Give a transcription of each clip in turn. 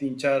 3-4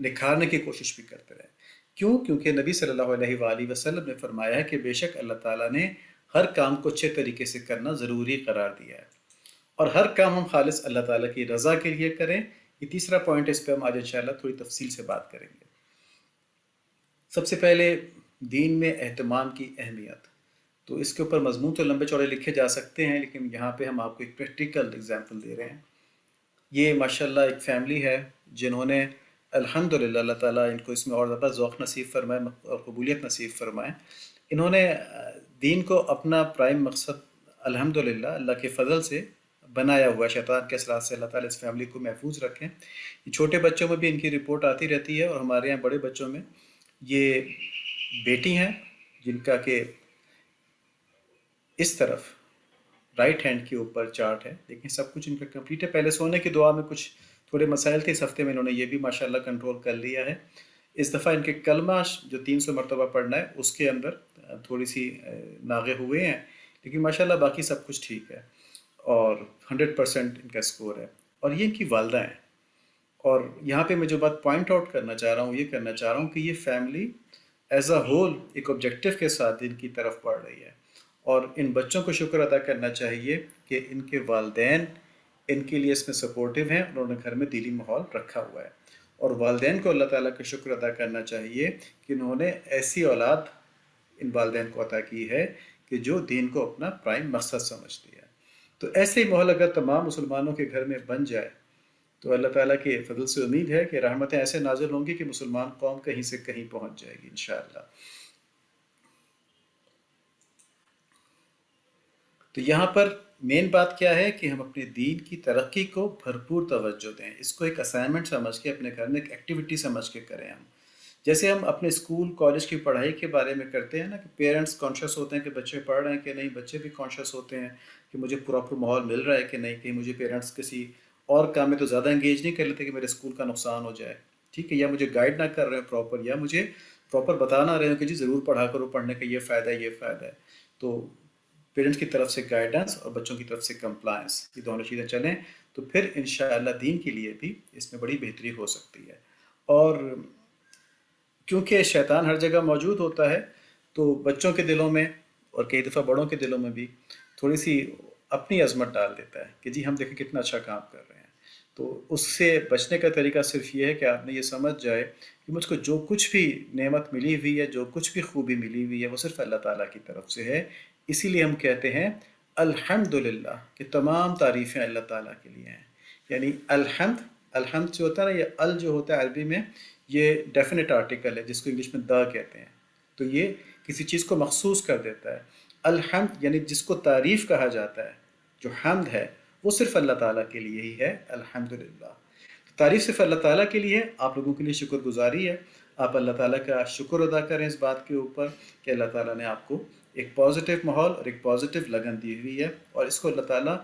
نکھارنے کی کوشش بھی کرتے رہیں۔ کیوں؟ کیونکہ نبی صلی اللہ علیہ وآلہ وسلم نے فرمایا ہے کہ بے شک اللہ تعالیٰ نے ہر کام کو اچھے طریقے سے کرنا ضروری قرار دیا ہے، اور ہر کام ہم خالص اللہ تعالیٰ کی رضا کے لیے کریں۔ یہ تیسرا پوائنٹ ہے، اس پہ ہم آج انشاءاللہ تھوڑی تفصیل سے بات کریں گے۔ سب سے پہلے دین میں اہتمام کی اہمیت، تو اس کے اوپر مضمون تو لمبے چوڑے لکھے جا سکتے ہیں، لیکن یہاں پہ ہم آپ کو ایک پریکٹیکل اگزامپل دے رہے ہیں۔ یہ ماشاءاللہ ایک فیملی ہے جنہوں نے الحمدللہ، اللہ تعالیٰ ان کو اس میں اور زیادہ ذوق نصیب فرمائے اور قبولیت نصیب فرمائے، انہوں نے دین کو اپنا پرائم مقصد الحمدللہ اللہ کے فضل سے بنایا ہوا ہے۔ شیطان کے اثرات سے اللہ تعالیٰ اس فیملی کو محفوظ رکھیں۔ یہ چھوٹے بچوں میں بھی ان کی رپورٹ آتی رہتی ہے، اور ہمارے یہاں بڑے بچوں میں یہ بیٹی ہیں جن کا کہ اس طرف رائٹ ہینڈ کے اوپر چارٹ ہے، لیکن سب کچھ ان کا کمپلیٹ ہے۔ پہلے سونے کی دعا میں کچھ تھوڑے مسائل تھے، اس ہفتے میں انہوں نے یہ بھی ماشاءاللہ کنٹرول کر لیا ہے۔ اس دفعہ ان کے کلمہ جو 300 مرتبہ پڑھنا ہے اس کے اندر تھوڑی سی ناغے ہوئے ہیں، لیکن ماشاءاللہ باقی سب کچھ ٹھیک ہے، اور 100% ان کا سکور ہے۔ اور یہ ان کی والدہ ہیں، اور یہاں پہ میں جو بات پوائنٹ آؤٹ کرنا چاہ رہا ہوں، یہ کرنا چاہ رہا ہوں کہ یہ فیملی ایز اے ہول ایک آبجیکٹو کے ساتھ ان کی طرف بڑھ رہی ہے، اور ان بچوں کو شکر ادا کرنا چاہیے کہ ان کے والدین ان کے لیے اس میں سپورٹیو ہیں، انہوں نے گھر میں دینی ماحول رکھا ہوا ہے، اور والدین کو اللہ تعالیٰ کا شکر ادا کرنا چاہیے کہ انہوں نے ایسی اولاد ان والدین کو عطا کی ہے کہ جو دین کو اپنا پرائم مقصد سمجھتی ہے۔ تو ایسے ہی ماحول اگر تمام مسلمانوں کے گھر میں بن جائے تو اللہ تعالیٰ کے فضل سے امید ہے کہ رحمتیں ایسے نازل ہوں گی کہ مسلمان قوم کہیں سے کہیں پہنچ جائے گی انشاءاللہ۔ تو یہاں پر مین بات کیا ہے کہ ہم اپنے دین کی ترقی کو بھرپور توجہ دیں، اس کو ایک اسائنمنٹ سمجھ کے اپنے گھر میں ایک ایکٹیویٹی سمجھ کے کریں۔ ہم جیسے ہم اپنے اسکول کالج کی پڑھائی کے بارے میں کرتے ہیں نا، کہ پیرنٹس کانشیس ہوتے ہیں کہ بچے پڑھ رہے ہیں کہ نہیں، بچے بھی کانشیس ہوتے ہیں کہ مجھے پراپر ماحول مل رہا ہے کہ نہیں، کہ مجھے پیرنٹس کسی اور کام میں تو زیادہ انگیج نہیں کر لیتے کہ میرے اسکول کا نقصان ہو جائے، ٹھیک ہے، یا مجھے گائیڈ نہ کر رہے ہیں پراپر، یا مجھے پراپر بتا نہ رہے ہیں کہ جی ضرور پڑھا کرو، پڑھنے کا یہ فائدہ ہے، یہ فائدہ ہے۔ تو پیرنٹس کی طرف سے گائیڈنس اور بچوں کی طرف سے کمپلائنس، یہ دونوں چیزیں چلیں تو پھر انشاءاللہ دین کے لیے بھی اس میں بڑی بہتری ہو سکتی ہے۔ اور کیونکہ شیطان ہر جگہ موجود ہوتا ہے، تو بچوں کے دلوں میں اور کئی دفعہ بڑوں کے دلوں میں بھی تھوڑی سی اپنی عظمت ڈال دیتا ہے کہ جی ہم دیکھیں کتنا اچھا کام کر رہے ہیں۔ تو اس سے بچنے کا طریقہ صرف یہ ہے کہ آپ نے یہ سمجھ جائے کہ مجھ کو جو کچھ بھی نعمت ملی ہوئی ہے، جو کچھ بھی خوبی ملی ہوئی ہے، وہ صرف اللہ تعالیٰ کی طرف سے ہے۔ اسی لیے ہم کہتے ہیں الحمدللہ، کہ تمام تعریفیں اللہ تعالیٰ کے لیے ہیں۔ یعنی الحمد جو ہوتا ہے نا، یہ ال جو ہوتا ہے عربی میں، یہ ڈیفینٹ آرٹیکل ہے جس کو انگلش میں دا کہتے ہیں، تو یہ کسی چیز کو مخصوص کر دیتا ہے۔ الحمد یعنی جس کو تعریف کہا جاتا ہے، جو حمد ہے وہ صرف اللہ تعالیٰ کے لیے ہی ہے، الحمدللہ۔ تعریف صرف اللہ تعالیٰ کے لیے ہے، آپ لوگوں کے لیے شکر گزاری ہے، آپ اللہ تعالیٰ کا شکر ادا کریں اس بات کے اوپر کہ اللہ تعالیٰ نے آپ کو ایک پازیٹیو ماحول اور ایک پازیٹیو لگن دی ہوئی ہے، اور اس کو اللہ تعالیٰ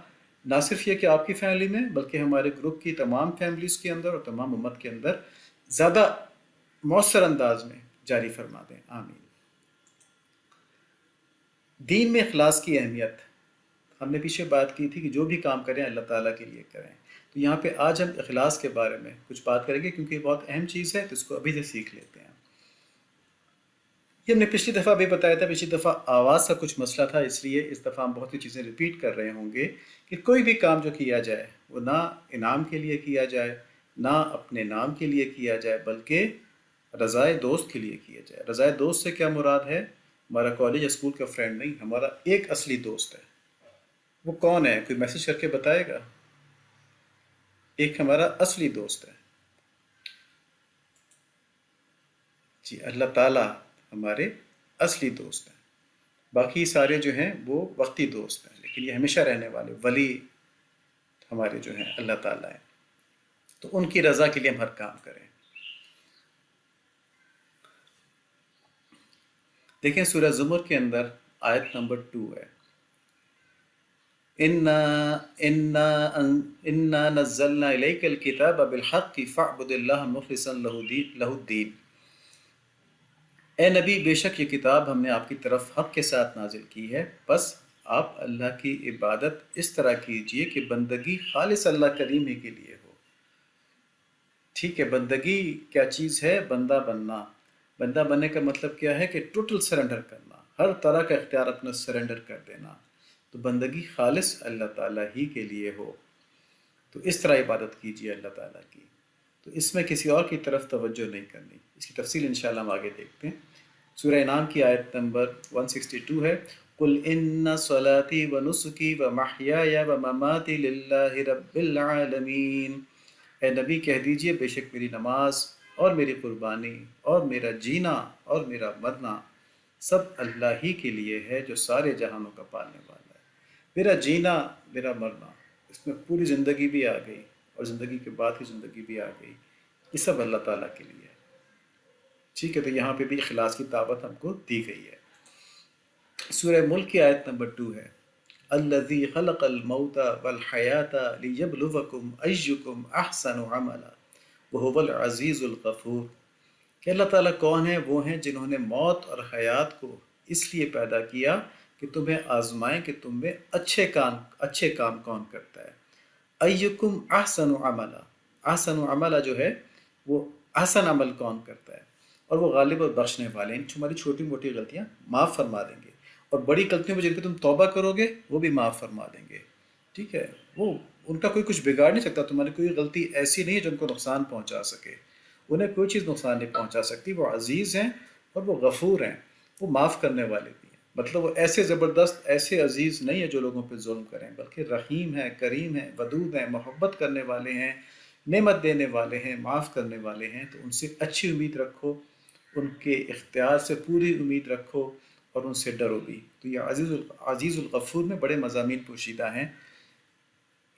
نہ صرف یہ کہ آپ کی فیملی میں بلکہ ہمارے گروپ کی تمام فیملیز کے اندر اور تمام امت کے اندر زیادہ مؤثر انداز میں جاری فرما دیں، آمین۔ دین میں اخلاص کی اہمیت، ہم نے پیچھے بات کی تھی کہ جو بھی کام کریں اللہ تعالیٰ کے لیے کریں، تو یہاں پہ آج ہم اخلاص کے بارے میں کچھ بات کریں گے کیونکہ یہ بہت اہم چیز ہے، تو اس کو ابھی سے سیکھ لیتے ہیں۔ یہ ہم نے پچھلی دفعہ بھی بتایا تھا، پچھلی دفعہ آواز کا کچھ مسئلہ تھا، اس لیے اس دفعہ ہم بہت سی چیزیں ریپیٹ کر رہے ہوں گے کہ کوئی بھی کام جو کیا جائے وہ نہ انعام کے لیے کیا جائے، نہ اپنے نام کے لیے کیا جائے، بلکہ رضائے دوست کے لیے کیا جائے۔ رضائے دوست سے کیا مراد ہے؟ ہمارا کالج یا اسکول کا فرینڈ نہیں، ہمارا ایک اصلی دوست ہے۔ وہ کون ہے؟ کوئی میسج کر کے بتائے گا؟ ایک ہمارا اصلی دوست ہے جی، اللہ تعالیٰ ہمارے اصلی دوست ہیں، باقی سارے جو ہیں وہ وقتی دوست ہیں، لیکن یہ ہمیشہ رہنے والے ولی ہمارے جو ہیں اللہ تعالیٰ ہیں، تو ان کی رضا کے لیے ہم ہر کام کریں۔ دیکھیں سورہ زمر کے اندر آیت نمبر 2 ہے، اِنَّا نَزَّلْنَا إِلَيْكَ الْكِتَابَ بِالْحَقِّ فَاعْبُدِ اللَّهَ مُخْلِصًا لَهُ الدِّينَ۔ اے نبی، بے شک یہ کتاب ہم نے آپ کی طرف حق کے ساتھ نازل کی ہے، بس آپ اللہ کی عبادت اس طرح کیجئے کہ بندگی خالص اللہ کریم ہی کے لیے ہو۔ ٹھیک ہے، بندگی کیا چیز ہے؟ بندہ بننا. بندہ بننے کا مطلب کیا ہے کہ ٹوٹل سرنڈر کرنا، ہر طرح کا اختیار اپنا سرنڈر کر دینا. تو بندگی خالص اللہ تعالیٰ ہی کے لیے ہو. تو اس طرح عبادت کیجیے اللہ تعالیٰ کی. تو اس میں کسی اور کی طرف توجہ نہیں کرنی. اس کی تفصیل انشاءاللہ ہم آگے دیکھتے ہیں. سورہ انعام کی آیت نمبر 162 ہے، قُلْ إِنَّ صَلَاتِي وَنُسُكِي وَمَحْيَايَ وَمَمَاتِي لِلَّهِ رَبِّ الْعَالَمِينَ. اے نبی کہہ دیجئے بے شک میری نماز اور میری قربانی اور میرا جینا اور میرا مرنا سب اللہ ہی کے لیے ہے جو سارے جہانوں کا پالنے والا ہے. میرا جینا، میرا مرنا، اس میں پوری زندگی بھی آ گئی اور زندگی کے بعد کی زندگی بھی آ گئی، یہ سب اللہ تعالیٰ کے لیے ہے. ٹھیک ہے، تو یہاں پہ بھی اخلاص کی دعوت ہم کو دی گئی ہے. سورہ ملک کی آیت نمبر 2 ہے، الذی خلق الموت والحیات لیبلوکم ایکم احسن عملا وہو العزیز الغفور. کہ اللہ تعالیٰ کون ہیں؟ وہ ہیں جنہوں نے موت اور حیات کو اس لیے پیدا کیا کہ تمہیں آزمائیں کہ تم میں اچھے کام کون کرتا ہے. ایکم احسن عملا، احسن عملا جو ہے وہ احسن عمل کون کرتا ہے، اور وہ غالب اور بخشنے والے ہیں. تمہاری چھوٹی موٹی غلطیاں معاف فرما دیں گے، اور بڑی غلطیوں پہ جن پہ تم توبہ کرو گے وہ بھی معاف فرما دیں گے. ٹھیک ہے، وہ ان کا کوئی کچھ بگاڑ نہیں سکتا. تمہاری کوئی غلطی ایسی نہیں ہے جو ان کو نقصان پہنچا سکے. انہیں کوئی چیز نقصان نہیں پہنچا سکتی. وہ عزیز ہیں اور وہ غفور ہیں، وہ معاف کرنے والے بھی ہیں. مطلب وہ ایسے زبردست، ایسے عزیز نہیں ہے جو لوگوں پہ ظلم کریں، بلکہ رحیم ہیں، کریم ہیں، ودود ہیں، محبت کرنے والے ہیں، نعمت دینے والے ہیں، معاف کرنے والے ہیں. تو ان سے اچھی امید رکھو، ان کے اختیار سے پوری امید رکھو اور ان سے ڈرو بھی. تو یہ عزیز الغفور میں بڑے مضامین پوشیدہ ہیں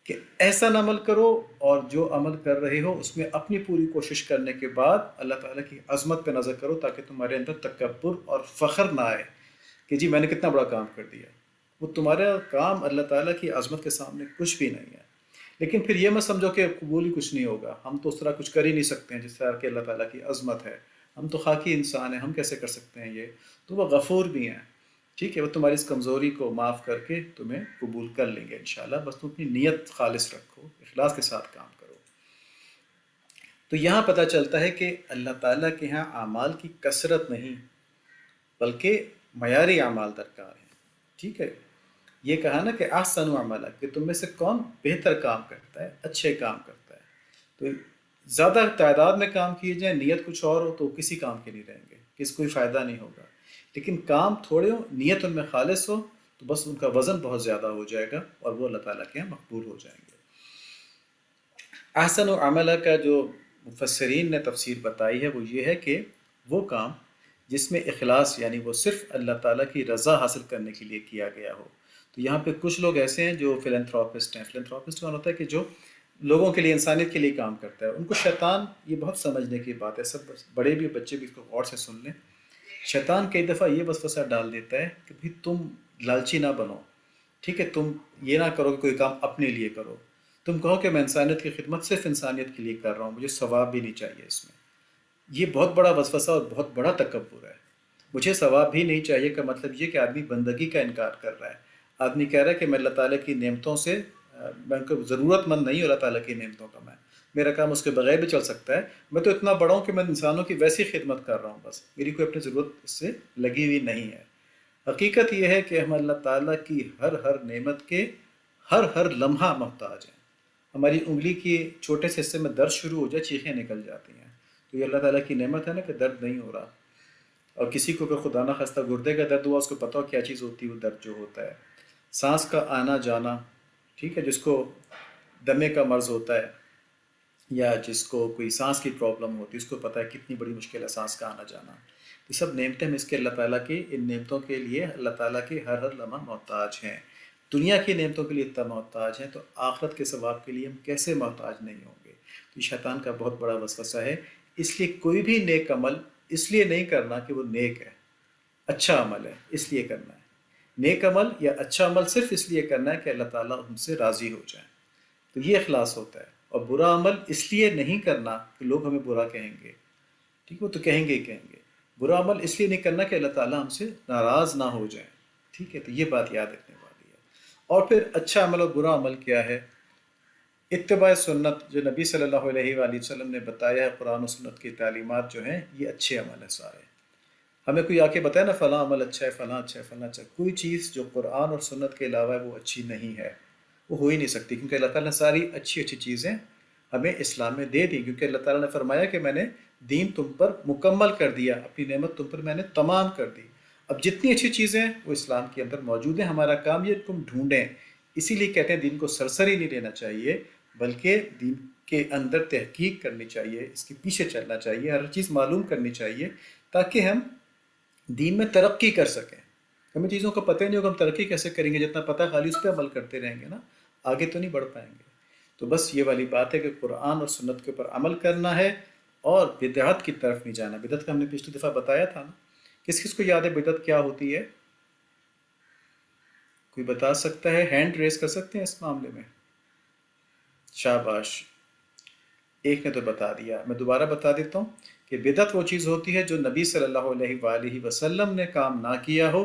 کہ ایسا عمل کرو، اور جو عمل کر رہے ہو اس میں اپنی پوری کوشش کرنے کے بعد اللہ تعالیٰ کی عظمت پہ نظر کرو، تاکہ تمہارے اندر تکبر اور فخر نہ آئے کہ جی میں نے کتنا بڑا کام کر دیا. وہ تمہارا کام اللہ تعالیٰ کی عظمت کے سامنے کچھ بھی نہیں ہے. لیکن پھر یہ مت سمجھو کہ قبول ہی کچھ نہیں ہوگا، ہم تو اس طرح کچھ کر ہی نہیں سکتے ہیں جس طرح کہ اللہ تعالیٰ کی عظمت ہے. ہم تو خاکی انسان ہیں، ہم کیسے کر سکتے ہیں یہ؟ تو وہ غفور بھی ہیں. ٹھیک ہے، وہ تمہاری اس کمزوری کو معاف کر کے تمہیں قبول کر لیں گے انشاءاللہ. بس تم اپنی نیت خالص رکھو، اخلاص کے ساتھ کام کرو. تو یہاں پتہ چلتا ہے کہ اللہ تعالیٰ کے ہاں اعمال کی کثرت نہیں بلکہ معیاری اعمال درکار ہیں. ٹھیک ہے، یہ کہا نا کہ احسن عملا، کہ تم میں سے کون بہتر کام کرتا ہے، اچھے کام کرتا ہے. تو زیادہ تعداد میں کام کیے جائیں، نیت کچھ اور ہو، تو کسی کام کے نہیں رہیں گے، کسی کوئی فائدہ نہیں ہوگا. لیکن کام تھوڑے ہو، نیت ان میں خالص ہو، تو بس ان کا وزن بہت زیادہ ہو جائے گا اور وہ اللہ تعالیٰ کے یہاں مقبول ہو جائیں گے. احسن عملہ کا جو مفسرین نے تفسیر بتائی ہے وہ یہ ہے کہ وہ کام جس میں اخلاص، یعنی وہ صرف اللہ تعالیٰ کی رضا حاصل کرنے کے لیے کیا گیا ہو. تو یہاں پہ کچھ لوگ ایسے ہیں جو فلنتھراپسٹ ہیں. فلنتھراپسٹ کون ہوتا ہے؟ کہ جو لوگوں کے لیے، انسانیت کے لیے کام کرتا ہے. ان کو شیطان، یہ بہت سمجھنے کی بات ہے، سب بڑے بھی بچے بھی اس کو غور سے سن لیں. شیطان کئی دفعہ یہ وسوسہ ڈال دیتا ہے کہ بھی تم لالچی نہ بنو. ٹھیک ہے، تم یہ نہ کرو کہ کوئی کام اپنے لیے کرو. تم کہو کہ میں انسانیت کی خدمت صرف انسانیت کے لیے کر رہا ہوں، مجھے ثواب بھی نہیں چاہیے اس میں. یہ بہت بڑا وسوسہ اور بہت بڑا تکبر ہے. مجھے ثواب بھی نہیں چاہیے کا مطلب یہ کہ آدمی بندگی کا انکار کر رہا ہے. آدمی کہہ رہا ہے کہ میں اللہ تعالیٰ کی نعمتوں سے، میں ان کو ضرورت مند نہیں ہوں اللہ تعالیٰ کی نعمتوں کا، میرا کام اس کے بغیر بھی چل سکتا ہے. میں تو اتنا بڑا ہوں کہ میں انسانوں کی ویسی خدمت کر رہا ہوں، بس میری کوئی اپنی ضرورت اس سے لگی ہوئی نہیں ہے. حقیقت یہ ہے کہ ہم اللہ تعالیٰ کی ہر نعمت کے ہر لمحہ محتاج ہیں. ہماری انگلی کی چھوٹے سے حصے میں درد شروع ہو جائے، چیخیں نکل جاتی ہیں. تو یہ اللہ تعالیٰ کی نعمت ہے نا کہ درد نہیں ہو رہا. اور کسی کو اگر خدا نخواستہ گردے کا درد ہوا، اس کو پتہ ہو کیا چیز ہوتی ہے وہ درد جو ہوتا ہے. سانس کا آنا جانا، ٹھیک ہے، جس کو دمے کا مرض ہوتا ہے یا جس کو کوئی سانس کی پرابلم ہوتی ہے، اس کو پتہ ہے کتنی بڑی مشکل ہے سانس کا آنا جانا. یہ سب نعمتیں ہم اس کے اللہ تعالیٰ کی، ان نعمتوں کے لیے اللہ تعالیٰ کے ہر لمحہ محتاج ہیں. دنیا کی نعمتوں کے لیے اتنا محتاج ہیں، تو آخرت کے ثواب کے لیے ہم کیسے محتاج نہیں ہوں گے؟ تو یہ شیطان کا بہت بڑا وسوسہ ہے. اس لیے کوئی بھی نیک عمل اس لیے نہیں کرنا کہ وہ نیک ہے، اچھا عمل ہے اس لیے کرنا ہے. نیک عمل یا اچھا عمل صرف اس لیے کرنا ہے کہ اللہ تعالیٰ ہم سے راضی ہو جائیں. تو یہ اخلاص ہوتا ہے. اور برا عمل اس لیے نہیں کرنا کہ لوگ ہمیں برا کہیں گے. ٹھیک ہے، وہ تو کہیں گے ہی کہیں گے. برا عمل اس لیے نہیں کرنا کہ اللہ تعالیٰ ہم سے ناراض نہ ہو جائیں. ٹھیک ہے، تو یہ بات یاد رکھنے والی ہے. اور پھر اچھا عمل اور برا عمل کیا ہے؟ اتباع سنت جو نبی صلی اللہ علیہ وآلہ وسلم نے بتایا ہے، قرآن و سنت کی تعلیمات جو ہیں یہ اچھے عمل ہیں سارے. ہمیں کوئی آ کے بتائے نا فلاں عمل اچھا ہے، فلاں اچھا ہے، فلاں اچھا ہے، کوئی چیز جو قرآن اور سنت کے علاوہ ہے وہ اچھی نہیں ہے، وہ ہو ہی نہیں سکتی، کیونکہ اللہ تعالیٰ نے ساری اچھی اچھی چیزیں ہمیں اسلام میں دے دی. کیونکہ اللہ تعالیٰ نے فرمایا کہ میں نے دین تم پر مکمل کر دیا، اپنی نعمت تم پر میں نے تمام کر دی. اب جتنی اچھی چیزیں ہیں وہ اسلام کے اندر موجود ہیں، ہمارا کام یہ تم ڈھونڈیں. اسی لیے کہتے ہیں دین کو سرسری نہیں لینا چاہیے، بلکہ دین کے اندر تحقیق کرنی چاہیے، اس کے پیچھے چلنا چاہیے، ہر چیز معلوم کرنی چاہیے تاکہ ہم دین میں ترقی کر سکیں. ہمیں چیزوں کا پتہ ہی نہیں ہوگا ہم ترقی کیسے کریں گے، جتنا پتہ خالی اس پہ عمل کرتے رہیں گے نا، آگے تو نہیں بڑھ پائیں گے. تو بس یہ والی بات ہے کہ قرآن اور سنت کے اوپر عمل کرنا ہے اور بدعت کی طرف نہیں جانا. بدعت کا ہم نے پچھلی دفعہ بتایا تھا نا. کس کس کو یاد ہے بدعت کیا ہوتی ہے؟ کوئی بتا سکتا ہے؟ ہینڈ ریز کر سکتے ہیں اس معاملے میں؟ شاباش، ایک نے تو بتا دیا. میں دوبارہ بتا دیتا ہوں کہ بدعت وہ چیز ہوتی ہے جو نبی صلی اللہ علیہ وآلہ وسلم نے کام نہ کیا ہو،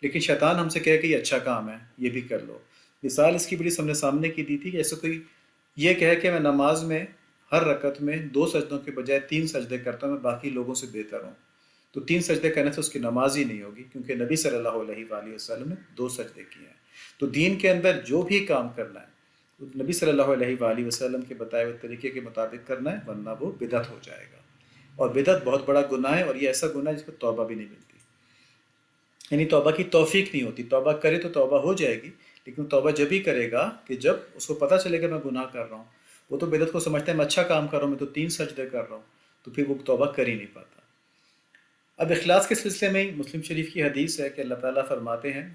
لیکن شیطان ہم سے کہے کہ یہ اچھا کام ہے، یہ بھی کر لو. مثال اس کی بڑی ہم نے سامنے کی دی تھی کہ ایسے کوئی یہ کہے کہ میں نماز میں ہر رکعت میں 2 سجدوں کے بجائے 3 سجدے کرتا ہوں، میں باقی لوگوں سے بہتر ہوں. تو 3 سجدے کرنے سے اس کی نماز ہی نہیں ہوگی، کیونکہ نبی صلی اللہ علیہ وآلہ وسلم نے 2 سجدے کیے ہیں. تو دین کے اندر جو بھی کام کرنا ہے نبی صلی اللہ علیہ وآلہ وسلم کے بتائے ہوئے طریقے کے مطابق کرنا ہے، ورنہ وہ بدعت ہو جائے گا. اور بدعت بہت بڑا گناہ ہے، اور یہ ایسا گناہ ہے جس پہ توبہ بھی نہیں ملتی، یعنی توبہ کی توفیق نہیں ہوتی. توبہ کرے تو توبہ ہو جائے گی، لیکن توبہ جب ہی کرے گا کہ جب اس کو پتہ چلے گا میں گناہ کر رہا ہوں. وہ تو بدعت کو سمجھتا ہے میں اچھا کام کر رہا ہوں، میں تو 3 سجدے کر رہا ہوں، تو پھر وہ توبہ کر ہی نہیں پاتا. اب اخلاص کے سلسلے میں مسلم شریف کی حدیث ہے کہ اللہ تعالیٰ فرماتے ہیں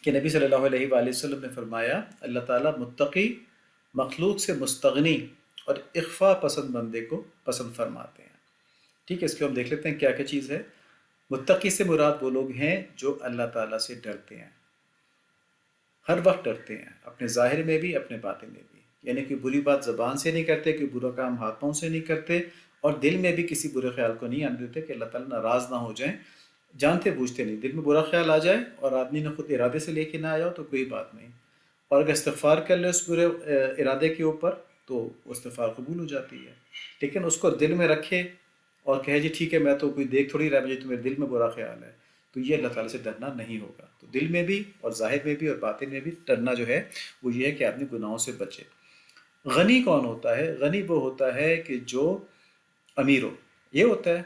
کہ نبی صلی اللہ علیہ وآلہ وسلم نے فرمایا اللہ تعالیٰ متقی مخلوق سے مستغنی اور اخفا پسند بندے کو پسند فرماتے ہیں. ٹھیک ہے، اس کو ہم دیکھ لیتے ہیں کیا کیا چیز ہے. متقی سے مراد وہ لوگ ہیں جو اللہ تعالیٰ سے ڈرتے ہیں، ہر وقت ڈرتے ہیں، اپنے ظاہر میں بھی اپنے باطن میں بھی. یعنی کوئی بری بات زبان سے نہیں کرتے، کوئی برا کام ہاتھوں سے نہیں کرتے، اور دل میں بھی کسی برے خیال کو نہیں آنے دیتے کہ اللہ تعالیٰ ناراض نہ ہو جائیں. جانتے بوجھتے نہیں، دل میں برا خیال آ جائے اور آدمی نے خود ارادے سے لے کے نہ آیا ہو تو کوئی بات نہیں، اور اگر استغفار کر لے اس برے ارادے کے اوپر تو استغفار قبول ہو جاتی ہے. لیکن اس کو دل میں رکھے اور کہے جی ٹھیک ہے میں تو کوئی دیکھ تھوڑی رہا مجھے تو میرے دل میں برا خیال ہے، تو یہ اللہ تعالیٰ سے ڈرنا نہیں ہوگا. تو دل میں بھی اور ظاہر میں بھی اور باطن میں بھی ڈرنا جو ہے وہ یہ ہے کہ آدمی گناہوں سے بچے. غنی کون ہوتا ہے؟ غنی وہ ہوتا ہے کہ جو امیر ہو. یہ ہوتا ہے،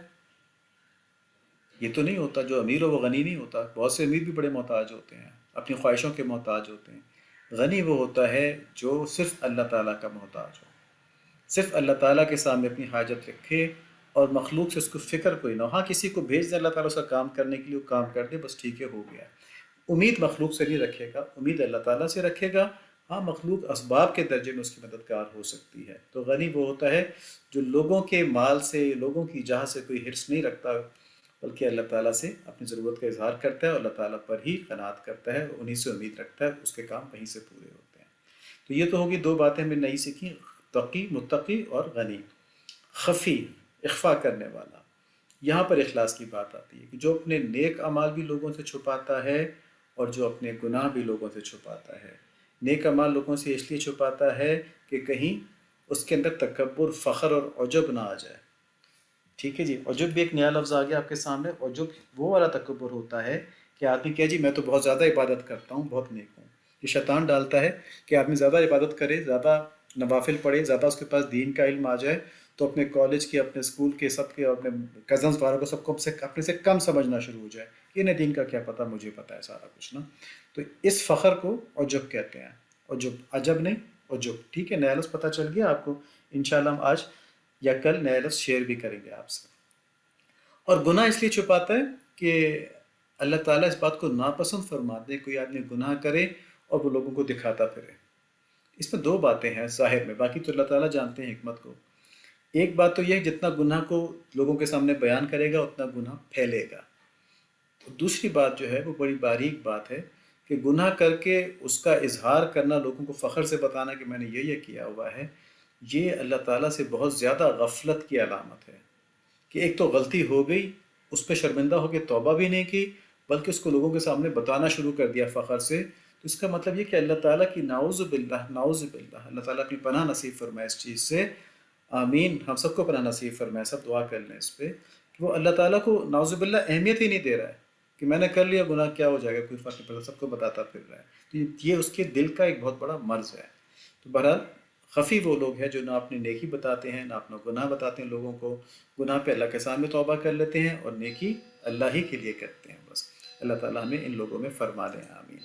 یہ تو نہیں ہوتا. جو امیر ہو وہ غنی نہیں ہوتا. بہت سے امیر بھی بڑے محتاج ہوتے ہیں، اپنی خواہشوں کے محتاج ہوتے ہیں. غنی وہ ہوتا ہے جو صرف اللہ تعالیٰ کا محتاج ہو، صرف اللہ تعالیٰ کے سامنے اپنی حاجت رکھے اور مخلوق سے اس کو فکر کوئی نہ ہو. ہاں کسی کو بھیج دے اللہ تعالیٰ اس کا کام کرنے کے لیے، وہ کام کر دے بس ٹھیک ہے ہو گیا. امید مخلوق سے نہیں رکھے گا، امید اللہ تعالیٰ سے رکھے گا. ہاں مخلوق اسباب کے درجے میں اس کی مددگار ہو سکتی ہے. تو غنی وہ ہوتا ہے جو لوگوں کے مال سے، لوگوں کی جہاں سے کوئی حرص نہیں رکھتا، بلکہ اللہ تعالیٰ سے اپنی ضرورت کا اظہار کرتا ہے اور اللہ تعالیٰ پر ہی قناعت کرتا ہے، انہی سے امید رکھتا ہے، اس کے کام وہیں سے پورے ہوتے ہیں. تو یہ تو ہوگی 2 باتیں ہمیں نئی سیکھی، تقی متقی اور غنی. خفی اخفا کرنے والا، یہاں پر اخلاص کی بات آتی ہے کہ جو اپنے نیک اعمال بھی لوگوں سے چھپاتا ہے اور جو اپنے گناہ بھی لوگوں سے چھپاتا ہے. نیک اعمال لوگوں سے اس لیے چھپاتا ہے کہ کہیں اس کے اندر تکبر، فخر اور عجب نہ آ جائے. ٹھیک ہے جی، عجب بھی ایک نیا لفظ آ گیا آپ کے سامنے. عجب وہ والا تکبر ہوتا ہے کہ آدمی کہے جی میں تو بہت زیادہ عبادت کرتا ہوں، بہت نیک ہوں. یہ شیطان ڈالتا ہے کہ آدمی زیادہ عبادت کرے، زیادہ نوافل پڑھے، زیادہ اس کے پاس دین کا علم آ جائے تو اپنے کالج کے، اپنے اسکول کے، سب کے، اپنے کزنس والوں کو سب کو اپنے سے کم سمجھنا شروع ہو جائے. انہیں دین کا کیا پتہ، مجھے پتہ ہے سارا کچھ نا. تو اس فخر کو عجب کہتے ہیں. عجب نہیں، عجب. ٹھیک ہے، نیا لفظ پتہ چل گیا آپ کو. انشاءاللہ ہم آج یا کل نیا لفظ شیئر بھی کریں گے آپ سے. اور گناہ اس لیے چھپاتا ہے کہ اللہ تعالیٰ اس بات کو ناپسند فرماتے ہیں کوئی آدمی گناہ کرے اور وہ لوگوں کو دکھاتا پھرے. اس میں 2 باتیں ہیں ظاہر میں، باقی تو اللہ تعالیٰ جانتے ہیں حکمت کو. ایک بات تو یہ ہے جتنا گناہ کو لوگوں کے سامنے بیان کرے گا اتنا گناہ پھیلے گا. تو دوسری بات جو ہے وہ بڑی باریک بات ہے کہ گناہ کر کے اس کا اظہار کرنا، لوگوں کو فخر سے بتانا کہ میں نے یہ کیا ہوا ہے، یہ اللہ تعالیٰ سے بہت زیادہ غفلت کی علامت ہے. کہ ایک تو غلطی ہو گئی، اس پہ شرمندہ ہو کے توبہ بھی نہیں کی، بلکہ اس کو لوگوں کے سامنے بتانا شروع کر دیا فخر سے، تو اس کا مطلب یہ کہ اللہ تعالیٰ کی نعوذ باللہ، نعوذ باللہ، اللہ تعالیٰ اپنی پناہ نصیب فرمائے اس چیز سے، آمین، ہم سب کو پناہ نصیب فرمائے، سب دعا کر لیں اس پہ کہ وہ اللہ تعالیٰ کو نعوذ باللہ اہمیت ہی نہیں دے رہا ہے کہ میں نے کر لیا گناہ، کیا ہو جائے گا، کوئی فرق نہیں پڑتا، سب کو بتاتا پھر رہا ہے۔ تو یہ اس کے دل کا ایک بہت بڑا مرض ہے۔ تو بہرحال خفی وہ لوگ ہیں جو نہ اپنی نیکی بتاتے ہیں، نہ اپنا گناہ بتاتے ہیں لوگوں کو، گناہ پہ اللہ کے سامنے توبہ کر لیتے ہیں اور نیکی اللہ ہی کے لیے کرتے ہیں بس۔ اللہ تعالیٰ ہمیں ان لوگوں میں فرما دیں، آمین۔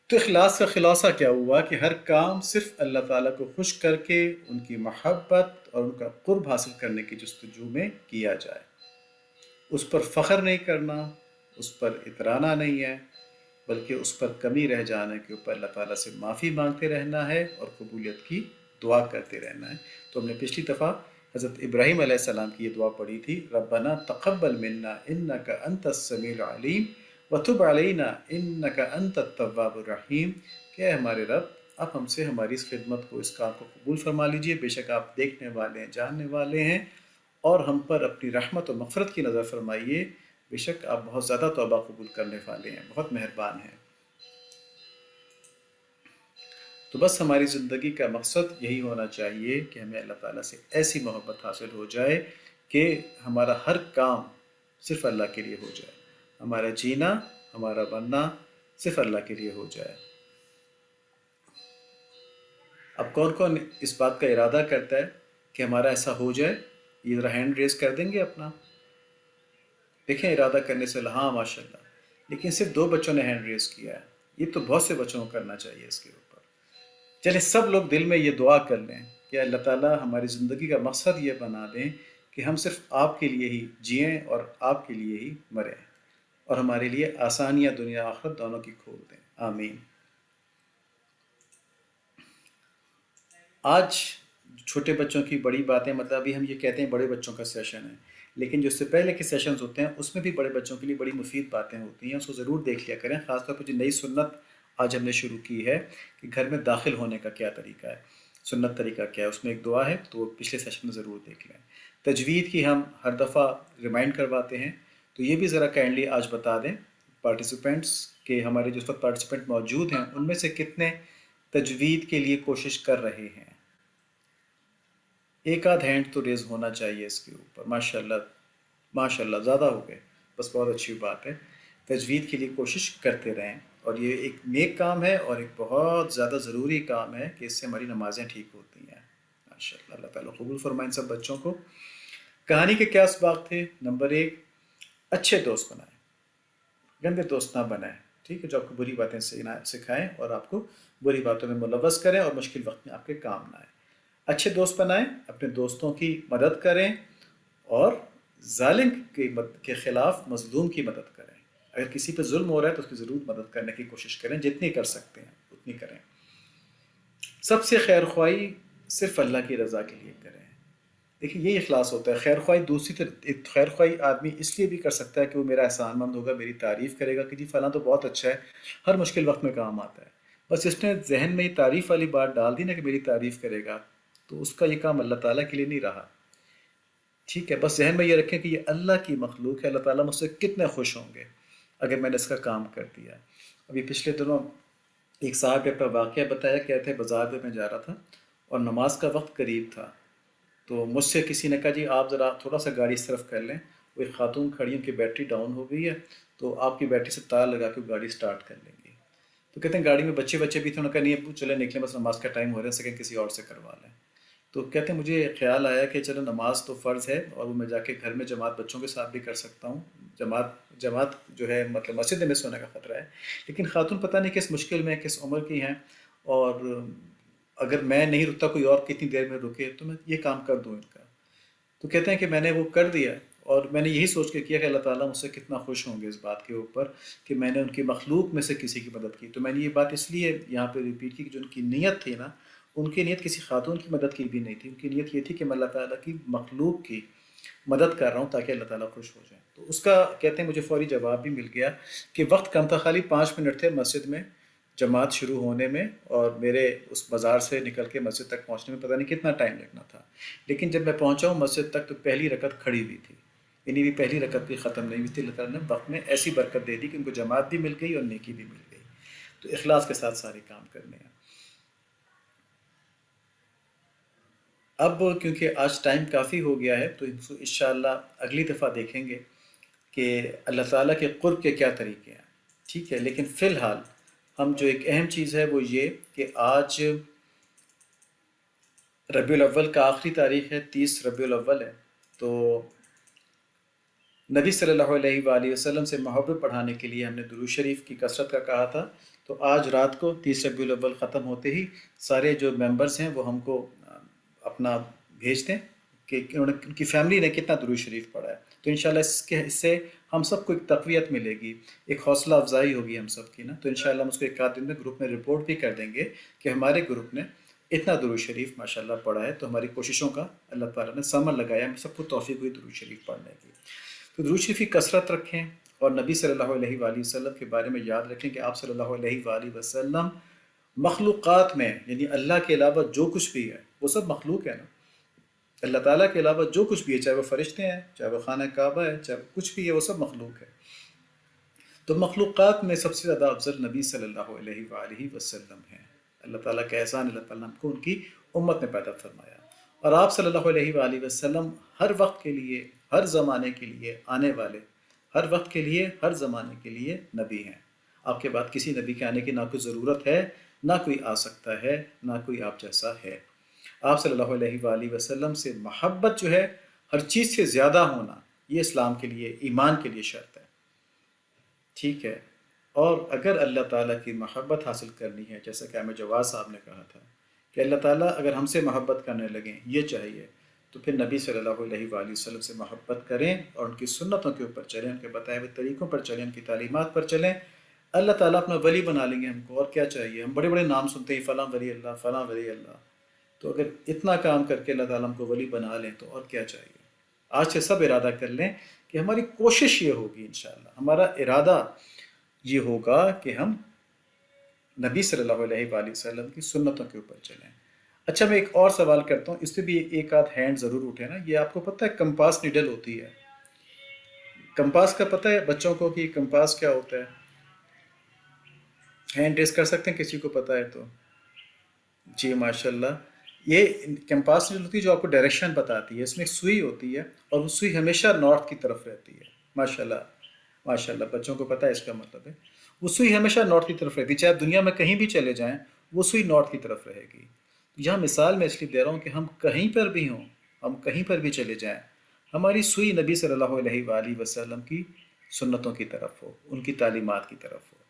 تو اخلاص کا خلاصہ کیا ہوا کہ ہر کام صرف اللہ تعالیٰ کو خوش کر کے ان کی محبت اور ان کا قرب حاصل کرنے کی جستجو میں کیا جائے، اس پر فخر نہیں کرنا، اس پر اترانا نہیں ہے، بلکہ اس پر کمی رہ جانے کے اوپر اللہ تعالیٰ سے معافی مانگتے رہنا ہے اور قبولیت کی دعا کرتے رہنا ہے۔ تو ہم نے پچھلی دفعہ حضرت ابراہیم علیہ السلام کی یہ دعا پڑھی تھی، ربنا تقبل منا انک انت السمیع العلیم وتب علینا انک انت التواب الرحیم، کہ اے ہمارے رب آپ ہم سے ہماری اس خدمت کو، اس کام کو قبول فرما لیجئے، بے شک آپ دیکھنے والے ہیں، جاننے والے ہیں، اور ہم پر اپنی رحمت و مغفرت کی نظر فرمائیے، بے شک آپ بہت زیادہ توبہ قبول کرنے والے ہیں، بہت مہربان ہیں۔ تو بس ہماری زندگی کا مقصد یہی ہونا چاہیے کہ ہمیں اللہ تعالیٰ سے ایسی محبت حاصل ہو جائے کہ ہمارا ہر کام صرف اللہ کے لیے ہو جائے، ہمارا جینا، ہمارا بننا صرف اللہ کے لیے ہو جائے۔ اب کون کون اس بات کا ارادہ کرتا ہے کہ ہمارا ایسا ہو جائے؟ یہ ذرا ہینڈ ریز کر دیں گے اپنا، دیکھیں ارادہ کرنے سے، ہاں ماشاء اللہ، لیکن صرف 2 بچوں نے ہینڈ ریز کیا ہے، یہ تو بہت سے بچوں کو کرنا چاہیے اس کے اوپر۔ چلے سب لوگ دل میں یہ دعا کر لیں کہ اللہ تعالیٰ ہماری زندگی کا مقصد یہ بنا دیں کہ ہم صرف آپ کے لیے ہی جئیں اور آپ کے لیے ہی مریں، اور ہمارے لیے آسانیاں دنیا آخرت دونوں کی کھول دیں، آمین۔ آج چھوٹے بچوں کی بڑی باتیں، مطلب ابھی ہم یہ کہتے ہیں بڑے بچوں کا سیشن ہے، لیکن جو اس سے پہلے کے سیشنز ہوتے ہیں اس میں بھی بڑے بچوں کے لیے بڑی مفید باتیں ہوتی ہیں، اس کو ضرور دیکھ لیا کریں، خاص طور پر جو نئی سنت آج ہم نے شروع کی ہے کہ گھر میں داخل ہونے کا کیا طریقہ ہے، سنت طریقہ کیا ہے، اس میں ایک دعا ہے، تو وہ پچھلے سیشن میں ضرور دیکھ لیں۔ تجوید کی ہم ہر دفعہ ریمائنڈ کرواتے ہیں، تو یہ بھی ذرا کائنڈلی آج بتا دیں پارٹیسپینٹس کہ ہمارے جو اس وقت پارٹیسپینٹ موجود ہیں ان میں سے کتنے تجوید کے لیے کوشش کر رہے ہیں۔ ایک آدھ ہینڈ تو ریز ہونا چاہیے اس کے اوپر، ماشاءاللہ ماشاءاللہ، زیادہ ہو گئے، بس بہت اچھی بات ہے۔ تجوید کے لیے کوشش کرتے رہیں، اور یہ ایک نیک کام ہے اور ایک بہت زیادہ ضروری کام ہے کہ اس سے ہماری نمازیں ٹھیک ہوتی ہیں، ماشاءاللہ۔ اللہ تعالیٰ قبول فرمائے ان سب بچوں کو۔ کہانی کے کیا اسباق تھے؟ نمبر 1، اچھے دوست بنائیں، گندے دوست نہ بنائیں، ٹھیک ہے، جو آپ کو بری باتیں سکھائیں اور آپ کو بری باتوں میں ملوث کریں اور مشکل وقت میں آپ کے کام نہ آئیں۔ اچھے دوست بنائیں، اپنے دوستوں کی مدد کریں، اور ظالم کے خلاف مظلوم کی مدد کریں۔ اگر کسی پہ ظلم ہو رہا ہے تو اس کی ضرور مدد کرنے کی کوشش کریں، جتنی کر سکتے ہیں اتنی کریں۔ سب سے خیر خواہی صرف اللہ کی رضا کے لیے کریں۔ دیکھیں یہ اخلاص ہوتا ہے۔ خیر خواہی خیر خواہی آدمی اس لیے بھی کر سکتا ہے کہ وہ میرا احسان مند ہوگا، میری تعریف کرے گا کہ جی فلاں تو بہت اچھا ہے، ہر مشکل وقت میں کام آتا ہے، بس اس نے ذہن میں یہ تعریف والی بات ڈال دی نا کہ میری تعریف کرے گا، تو اس کا یہ کام اللہ تعالیٰ کے لیے نہیں رہا، ٹھیک ہے۔ بس ذہن میں یہ رکھیں کہ یہ اللہ کی مخلوق ہے، اللہ تعالیٰ مجھ سے کتنے خوش ہوں گے اگر میں نے اس کا کام کر دیا۔ ابھی پچھلے دنوں ایک صاحب نے اپنا واقعہ بتایا، کہتے ہیں بازار میں جا رہا تھا اور نماز کا وقت قریب تھا، تو مجھ سے کسی نے کہا جی آپ ذرا تھوڑا سا گاڑی اس طرف کر لیں، وہ ایک خاتون کھڑی، ان کی بیٹری ڈاؤن ہو گئی ہے، تو آپ کی بیٹری سے تار لگا کے گاڑی سٹارٹ کر لیں گے۔ تو کہتے ہیں گاڑی میں بچے بھی تھے، انہوں نے کہا نہیں ابو چلے نکلیں، بس نماز کا ٹائم ہو رہا ہے، سیکنڈ کسی اور سے کروا لیں۔ تو کہتے ہیں مجھے خیال آیا کہ چلو نماز تو فرض ہے، اور وہ میں جا کے گھر میں جماعت بچوں کے ساتھ بھی کر سکتا ہوں، جماعت جو ہے مطلب مسجد میں مس ہونے کا خطرہ ہے، لیکن خاتون پتہ نہیں کس مشکل میں، کس عمر کی ہیں، اور اگر میں نہیں رکتا کوئی اور کتنی دیر میں رکے تو میں یہ کام کر دوں ان کا۔ تو کہتے ہیں کہ میں نے وہ کر دیا، اور میں نے یہی سوچ کے کیا کہ اللہ تعالیٰ مجھ سے کتنا خوش ہوں گے اس بات کے اوپر کہ میں نے ان کی مخلوق میں سے کسی کی مدد کی۔ تو میں نے یہ بات اس لیے یہاں پہ ریپیٹ کی کہ جو ان کی نیت تھی نا، ان کی نیت کسی خاتون کی مدد کی بھی نہیں تھی، ان کی نیت یہ تھی کہ میں اللہ تعالیٰ کی مخلوق کی مدد کر رہا ہوں تاکہ اللہ تعالیٰ خوش ہو جائیں۔ تو اس کا کہتے ہیں مجھے فوری جواب بھی مل گیا کہ وقت کم تھا، خالی 5 منٹ تھے مسجد میں جماعت شروع ہونے میں، اور میرے اس بازار سے نکل کے مسجد تک پہنچنے میں پتہ نہیں کتنا ٹائم لگنا تھا، لیکن جب میں پہنچا ہوں مسجد تک تو پہلی رکعت کھڑی ہوئی تھی، انہیں بھی پہلی رکعت بھی ختم نہیں ہوئی تھی، اللہ تعالیٰ نے وقت میں ایسی برکت دے دی کہ ان کو جماعت بھی مل گئی اور نیکی بھی مل گئی۔ تو اخلاص کے ساتھ سارے کام کرنے ہیں۔ اب کیونکہ آج ٹائم کافی ہو گیا ہے تو انشاءاللہ اگلی دفعہ دیکھیں گے کہ اللہ تعالیٰ کے قرب کے کیا طریقے ہیں، ٹھیک ہے۔ لیکن فی الحال ہم جو ایک اہم چیز ہے وہ یہ کہ آج ربیع الاول کا آخری تاریخ ہے، 30 ربیع الاول ہے، تو نبی صلی اللہ علیہ وآلہ وسلم سے محبت بڑھانے کے لیے ہم نے درود شریف کی کثرت کا کہا تھا۔ تو آج رات کو 30 ربیع الاول ختم ہوتے ہی سارے جو ممبرز ہیں وہ ہم کو اپنا بھیج دیں کہ ان کی فیملی نے کتنا درود شریف پڑھا ہے۔ تو انشاءاللہ اس سے ہم سب کو ایک تقویت ملے گی، ایک حوصلہ افزائی ہوگی ہم سب کی نا۔ تو انشاءاللہ ہم اس کو ایک آدھ دن میں گروپ میں رپورٹ بھی کر دیں گے کہ ہمارے گروپ نے اتنا درود شریف ماشاءاللہ پڑھا ہے۔ تو ہماری کوششوں کا اللہ تعالیٰ نے ثمر لگایا، ہم سب کو توفیق ہوئی درود شریف پڑھنے کی۔ تو درود شریف کی کثرت رکھیں اور نبی صلی اللہ علیہ وآلہ وسلم کے بارے میں یاد رکھیں کہ آپ صلی اللہ علیہ وآلہ وسلم مخلوقات میں، یعنی اللہ کے علاوہ جو کچھ بھی ہے وہ سب مخلوق ہے نا۔ اللہ تعالیٰ کے علاوہ جو کچھ بھی ہے، چاہے وہ فرشتے ہیں، چاہے وہ خانہ کعبہ ہے، چاہے وہ کچھ بھی ہے، وہ سب مخلوق ہے۔ تو مخلوقات میں سب سے زیادہ افضل نبی صلی اللہ علیہ وآلہ وسلم ہیں۔ اللہ تعالیٰ کا احسان، اللہ تعالیٰ نے ہم کو ان کی امت میں پیدا فرمایا، اور آپ صلی اللہ علیہ وآلہ وسلم ہر وقت کے لیے، ہر زمانے کے لیے آنے والے، ہر وقت کے لیے، ہر زمانے کے لیے نبی ہیں۔ آپ کے بعد کسی نبی کے آنے کی نہ کوئی ضرورت ہے، نہ کوئی آ سکتا ہے، نہ کوئی آپ جیسا ہے۔ آپ صلی اللہ علیہ وآلہ وسلم سے محبت جو ہے ہر چیز سے زیادہ ہونا، یہ اسلام کے لیے، ایمان کے لیے شرط ہے، ٹھیک ہے۔ اور اگر اللہ تعالیٰ کی محبت حاصل کرنی ہے، جیسا کہ احمد جواد صاحب نے کہا تھا کہ اللہ تعالیٰ اگر ہم سے محبت کرنے لگیں، یہ چاہیے، تو پھر نبی صلی اللہ علیہ وآلہ وسلم سے محبت کریں اور ان کی سنتوں کے اوپر چلیں، ان کے بتائے ہوئے طریقوں پر چلیں، ان کی تعلیمات پر چلیں۔ اللہ تعالیٰ اپنا ولی بنا لیں گے ہم کو، اور کیا چاہیے؟ ہم بڑے بڑے نام سنتے ہیں، فلاں ولی اللہ، فلاں ولی اللہ۔ تو اگر اتنا کام کر کے اللہ تعالیٰ ہم کو ولی بنا لیں تو اور کیا چاہیے؟ آج سے سب ارادہ کر لیں کہ ہماری کوشش یہ ہوگی، انشاءاللہ ہمارا ارادہ یہ ہوگا کہ ہم نبی صلی اللہ علیہ وآلہ وسلم کی سنتوں کے اوپر چلیں۔ اچھا، میں ایک اور سوال کرتا ہوں، اس پہ بھی ایک آدھ ہینڈ ضرور اٹھے نا۔ یہ آپ کو پتہ ہے کمپاس نیڈل ہوتی ہے، کمپاس کا پتہ ہے بچوں کو کہ کمپاس کیا ہوتا ہے؟ ہینڈ ریز کر سکتے ہیں کسی کو پتہ ہے تو؟ جی ماشاءاللہ۔ یہ کمپاس نیڈل ہوتی ہے جو آپ کو ڈائریکشن بتاتی ہے، اس میں ایک سوئی ہوتی ہے اور وہ سوئی ہمیشہ نارتھ کی طرف رہتی ہے۔ ماشاءاللہ ماشاءاللہ، بچوں کو پتہ ہے اس کا مطلب ہے۔ وہ سوئی ہمیشہ نارتھ کی طرف رہتی ہے، چاہے دنیا میں کہیں بھی چلے جائیں وہ سوئی نارتھ کی طرف رہے گی۔ یہاں مثال میں اس لیے دے رہا ہوں کہ ہم کہیں پر بھی ہوں، ہم کہیں پر بھی چلے جائیں، ہماری سوئی نبی صلی اللہ علیہ وآلہ وسلم کی سنتوں کی طرف ہو، ان کی تعلیمات کی طرف ہو۔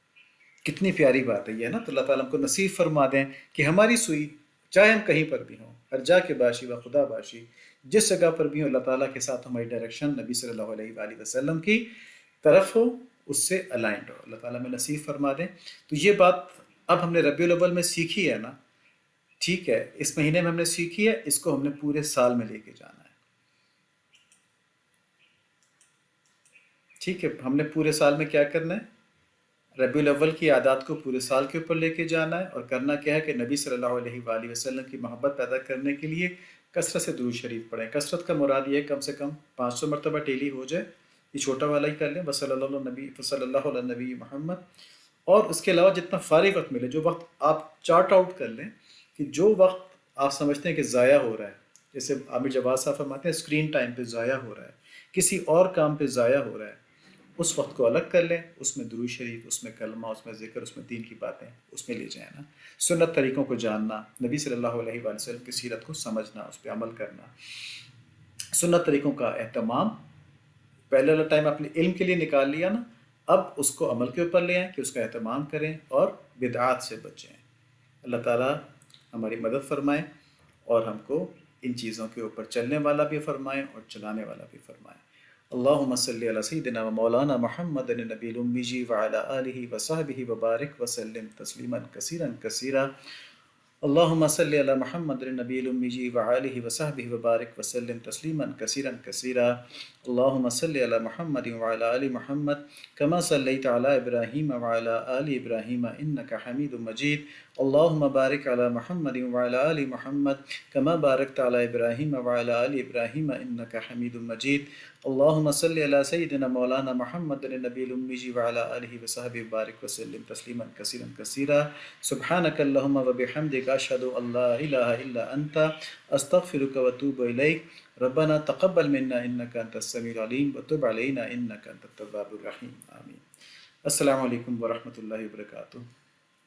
کتنی پیاری بات ہے یہ نا۔ تو اللہ تعالیٰ ہم کو نصیب فرما دیں کہ ہماری سوئی، چاہے ہم کہیں پر بھی ہوں، ہر جا کے باشی و خدا باشی، جس جگہ پر بھی ہوں، اللہ تعالیٰ کے ساتھ ہماری ڈائریکشن نبی صلی اللہ علیہ وآلہ وسلم کی طرف ہو، اس سے الائنڈ ہو۔ اللہ تعالیٰ میں نصیب فرما دیں۔ تو یہ بات اب ہم نے ربیع الاول میں سیکھی ہے نا، ٹھیک ہے، اس مہینے میں ہم نے سیکھی ہے، اس کو ہم نے پورے سال میں لے کے جانا ہے، ٹھیک ہے۔ ہم نے پورے سال میں کیا کرنا ہے؟ ربیع الاول کی عادات کو پورے سال کے اوپر لے کے جانا ہے، اور کرنا کیا ہے کہ نبی صلی اللہ علیہ وآلہ وسلم کی محبت پیدا کرنے کے لیے کثرت سے درود شریف پڑھیں۔ کثرت کا مراد یہ ہے کم سے کم 500 مرتبہ ڈیلی ہو جائے، یہ چھوٹا والا ہی کر لیں، بس صلی اللہ علیہ نبی محمد۔ اور اس کے علاوہ جتنا فارغ وقت ملے، جو وقت آپ چارٹ آؤٹ کر لیں کہ جو وقت آپ سمجھتے ہیں کہ ضائع ہو رہا ہے، جیسے عامر جواد صاحب فرماتے ہیں اسکرین ٹائم پہ ضائع ہو رہا ہے، کسی اور کام پہ ضائع ہو رہا ہے، اس وقت کو الگ کر لیں، اس میں درود شریف، اس میں کلمہ، اس میں ذکر، اس میں دین کی باتیں، اس میں لے جائیں نا۔ سنت طریقوں کو جاننا، نبی صلی اللہ علیہ وآلہ وسلم کی سیرت کو سمجھنا، اس پہ عمل کرنا، سنت طریقوں کا اہتمام۔ پہلے والا ٹائم اپنے علم کے لیے نکال لیا نا، اب اس کو عمل کے اوپر لے آئیں کہ اس کا اہتمام کریں اور بدعات سے بچیں۔ اللہ تعالیٰ ہماری مدد فرمائے اور ہم کو ان چیزوں کے اوپر چلنے والا بھی فرمائے اور چلانے والا بھی فرمائے۔ اللہم صلی علی سیدنا و مولانا محمد النبی الامی وعلی آلہ وصحبہ وبارک وسلم تسلیما کثیرا کثیرا۔ اللہم صلی علی محمد النبی الامی وعلہ وصحبہ وبارک وسلم تسلیما کثیرا کثیرا۔ اللہم صلی علی محمد وعلی آل محمد کما صلیت علی ابراہیم وعلی آل ابراہیم انک حمید مجید۔ اللهم بارك على محمد وعلى آل محمد كما باركت على إبراهيم وعلى آل إبراهيم إنك حميد مجيد. اللهم صل على سيدنا مولانا محمد النبي الأمي وعلى آله وصحبه وبارك وسلم تسليما كثيرا كثيرا. سبحانك اللهم وبحمدك أشهد أن لا إله إلا أنت أستغفرك وأتوب إليك. ربنا تقبل منا إنك أنت السميع العليم وتب علينا إنك أنت التواب الرحيم. آمين. السلام علیکم ورحمۃ اللہ وبرکاتہ.